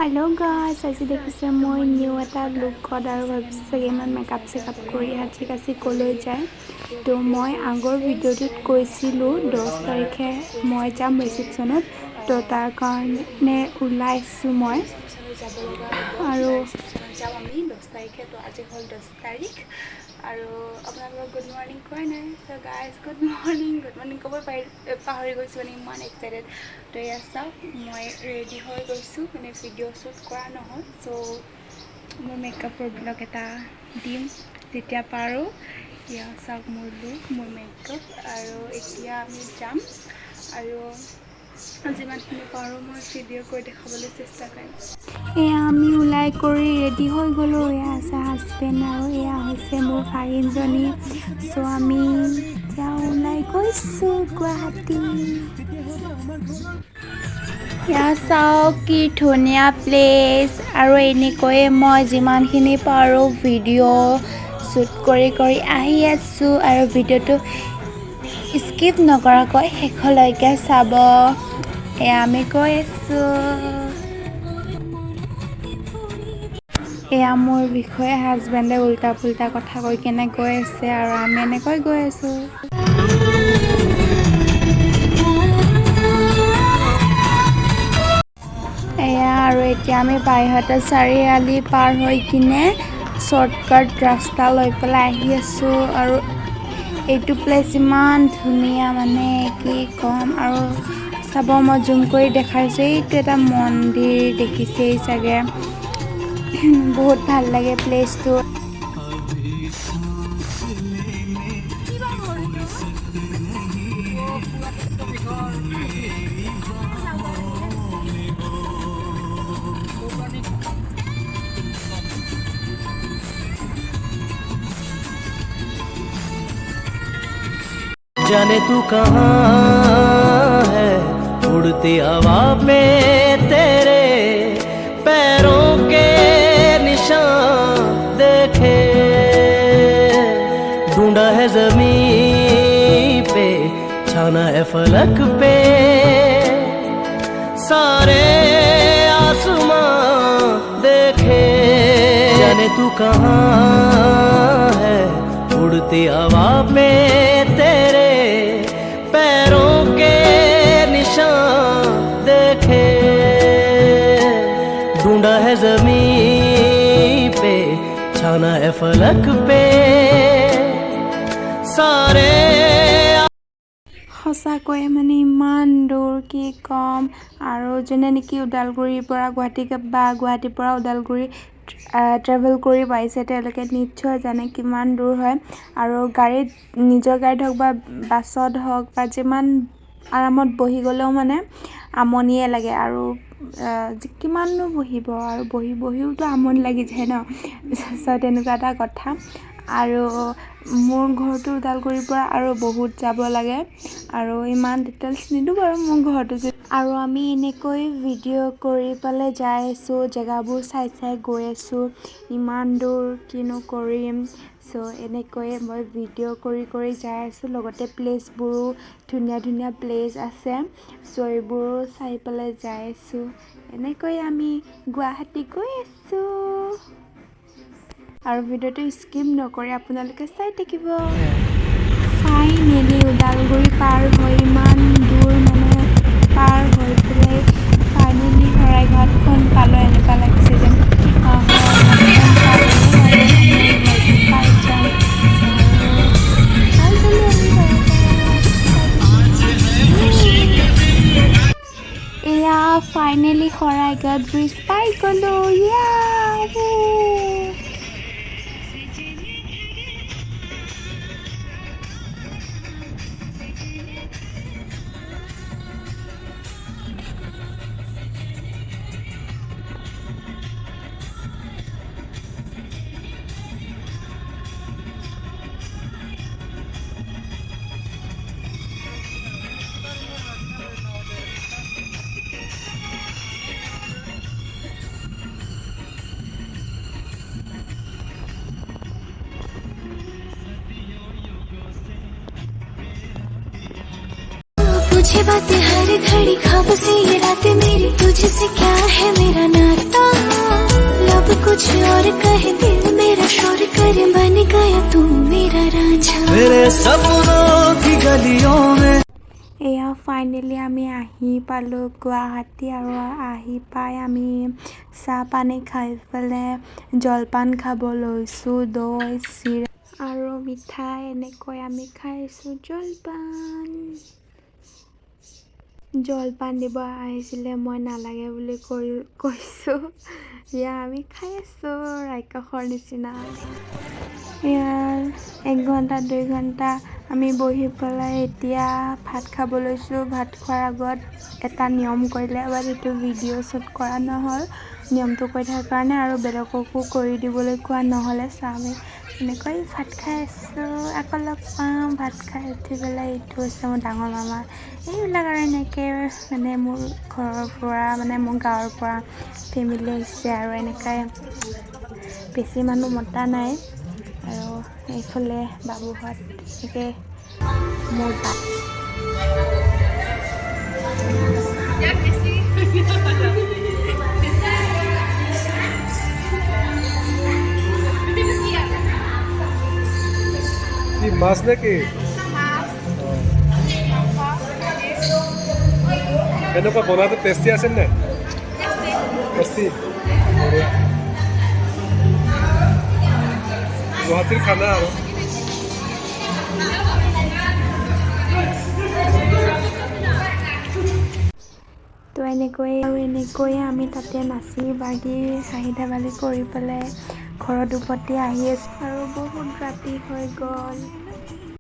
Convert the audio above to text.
hello guys আজি দেখিছে মই নিউ এটা লুকত আৰু ভাবিছে চাগে ইমান মেকআপ চেকআপ কৰি হাঁচি কাচি কলৈ যায় তো মই আগৰ ভিডিঅ'টোত কৈছিলোঁ 10 তাৰিখে মই যাম ৰিসেপশনত তো তাৰ কাৰণে ওলাইছো মই আৰু যাম আমি 10 তাৰিখে তো আজি হ'ল 10 তাৰিখ আৰু আপোনালোকক গুড মৰ্নিং কোৱা নাই তো গাইজ গুড মৰ্নিং ক'ব পাহৰি গৈছোঁ মানে ইমান এক্সাইটেড তো এয়া চাওক মই ৰেডি হৈ গৈছোঁ মানে ভিডিঅ' শ্বুট কৰা নহয় চ' মোৰ মেকআপৰ ব্লগ এটা দিম যেতিয়া পাৰোঁ এয়া চাওক মোৰ লুক মোৰ মেকআপ আৰু এতিয়া আমি যাম আৰু যিমানখিনি পাৰোঁ মই ভিডিঅ' কৰি দেখাবলৈ চেষ্টা কৰিম এয়া আমি ওলাই কৰি ৰেডি হৈ গ'লোঁ এয়া আছে হাজবেণ্ড আৰু এয়া হৈছে মোৰ ভাগিনজনী চ' আমি এতিয়া ওলাই গৈছোঁ গুৱাহাটী এয়া চাওক কি ধুনীয়া প্লেচ আৰু এনেকৈয়ে মই যিমানখিনি পাৰোঁ ভিডিঅ' শ্বুট কৰি আহি আছোঁ আৰু ভিডিঅ'টো স্কিপ নকৰাকৈ শেষলৈকে চাব এয়া আমি গৈ আছোঁ এয়া মোৰ বিষয়ে হাজবেণ্ডে উল্টা পুল্টা কথা কৈ কেনে গৈ আছে আৰু আমি এনেকৈ গৈ আছোঁ এয়া আৰু এতিয়া আমি বাইহাটা চাৰিআলি পাৰ হৈ কিনে শ্বৰ্টকাট ৰাস্তা লৈ পেলাই আহি আছোঁ আৰু এইটো প্লেচ ইমান ধুনীয়া মানে কি ক'ম আৰু চাব মই জুম কৰি দেখাইছোঁ এইটো এটা মন্দিৰ দেখিছেই চাগে বহুত ভাল লাগে প্লেচটো जाने तू कहाँ है उड़ती हवा पे तेरे पैरों के निशान देखे ढूंढा है ज़मीन पे छाना है फलक पे सारे आसमां देखे जाने तू कहाँ है उड़ती हवा पे तेरे पैरों के निशान देखे ढूंढा है ज़मीन पे छाना है फलक पे सारे সঁচাকৈ মানে ইমান দূৰ কি ক'ম আৰু যোনে নেকি ওদালগুৰিৰ পৰা গুৱাহাটীৰ পৰা ওদালগুৰি ট্ৰেভেল কৰি পাইছে তেওঁলোকে নিশ্চয় জানে কিমান দূৰ হয় আৰু গাড়ীত নিজৰ গাড়ীত হওক বা বাছত হওক বা যিমান আৰামত বহি গ'লেও মানে আমনিয়ে লাগে আৰু কিমাননো বহিব আৰু বহিওতো আমনি লাগি যায় ন চ' তেনেকুৱা এটা কথা আৰু মোৰ ঘৰটো ওদালগুৰিৰ পৰা আৰু বহুত যাব লাগে আৰু ইমান ডিটেইলছ নিদিওঁ বাৰু মোৰ ঘৰটো আৰু আমি এনেকৈ ভিডিঅ' কৰি পেলাই যাই আছোঁ জেগাবোৰ চাই গৈ আছোঁ ইমান দূৰ কিনো কৰিম চ' এনেকৈয়ে মই ভিডিঅ' কৰি যাই আছোঁ লগতে প্লেচবোৰো ধুনীয়া প্লেচ আছে চ' এইবোৰো চাই পেলাই যাই আছোঁ এনেকৈ আমি গুৱাহাটী গৈ আছোঁ আৰু ভিডিঅ'টো স্কিপ নকৰি আপোনালোকে চাই থাকিব ফাইনেলি ওদালগুৰি পাৰ হৈ ইমান দূৰ মানে পাৰ হৈ পেলাই ফাইনেলি শৰাইঘাটখন পালোঁ এনেকুৱা লাগিছে যেন এয়া ফাইনেলি শৰাইঘাট ব্ৰিজ পাই গ'লোঁ तुझे बातें हर घड़ी ख्वाब से ये रातें मेरी तुझसे क्या है मेरा नाता और कहे दिल मेरा शोर करे बन गया तू मेरा राजा मेरे सपनों की गलियों में এয়া ফাইনেলি আমি আহি পালোঁ গুৱাহাটী আৰু আহি পাই আমি চাহ পানী খাই পেলাই জলপান খাব লৈছোঁ দৈ চিৰা আৰু মিঠাই এনেকৈ আমি খাইছোঁ জলপান দিব আহিছিলে মই নালাগে বুলি কৈছোঁ এয়া আমি খাই আছোঁ ৰাক্ষসৰ নিচিনা ইয়াৰ 1 ঘণ্টা 2 ঘণ্টা আমি বহি পেলাই এতিয়া ভাত খাব লৈছোঁ ভাত খোৱাৰ আগত এটা নিয়ম কৰিলে এবাৰ এইটো ভিডিঅ' শ্বুট কৰা নহ'ল নিয়মটো কৰি থকাৰ কাৰণে আৰু বেলেগকো কৰি দিবলৈ কোৱা নহ'লে আমি এনেকৈ ভাত খাই আছোঁ আকৌ লগ পাম ভাত খাই উঠি পেলাই এইটো হৈছে মোৰ ডাঙৰ মামা এইবিলাক আৰু এনেকৈ মানে মোৰ ঘৰৰ পৰা মানে মোৰ গাঁৱৰ পৰা ফেমিলি আহিছে আৰু এনেকৈ বেছি মানুহ মতা নাই আৰু এইফালে বাবুহঁত এনেকৈ মোৰ কি মাছ নেকি এনেকুৱা বনাওঁতে টেষ্টি আছে নে টেষ্টি গুৱাহাটীৰ খানা আৰু তো এনেকৈয়ে আমি তাতে নাচি বাগি হাঁহি ধেমালি কৰি পেলাই ঘৰত উভতি আহি আছোঁ আৰু বহুত ৰাতি হৈ গ'ল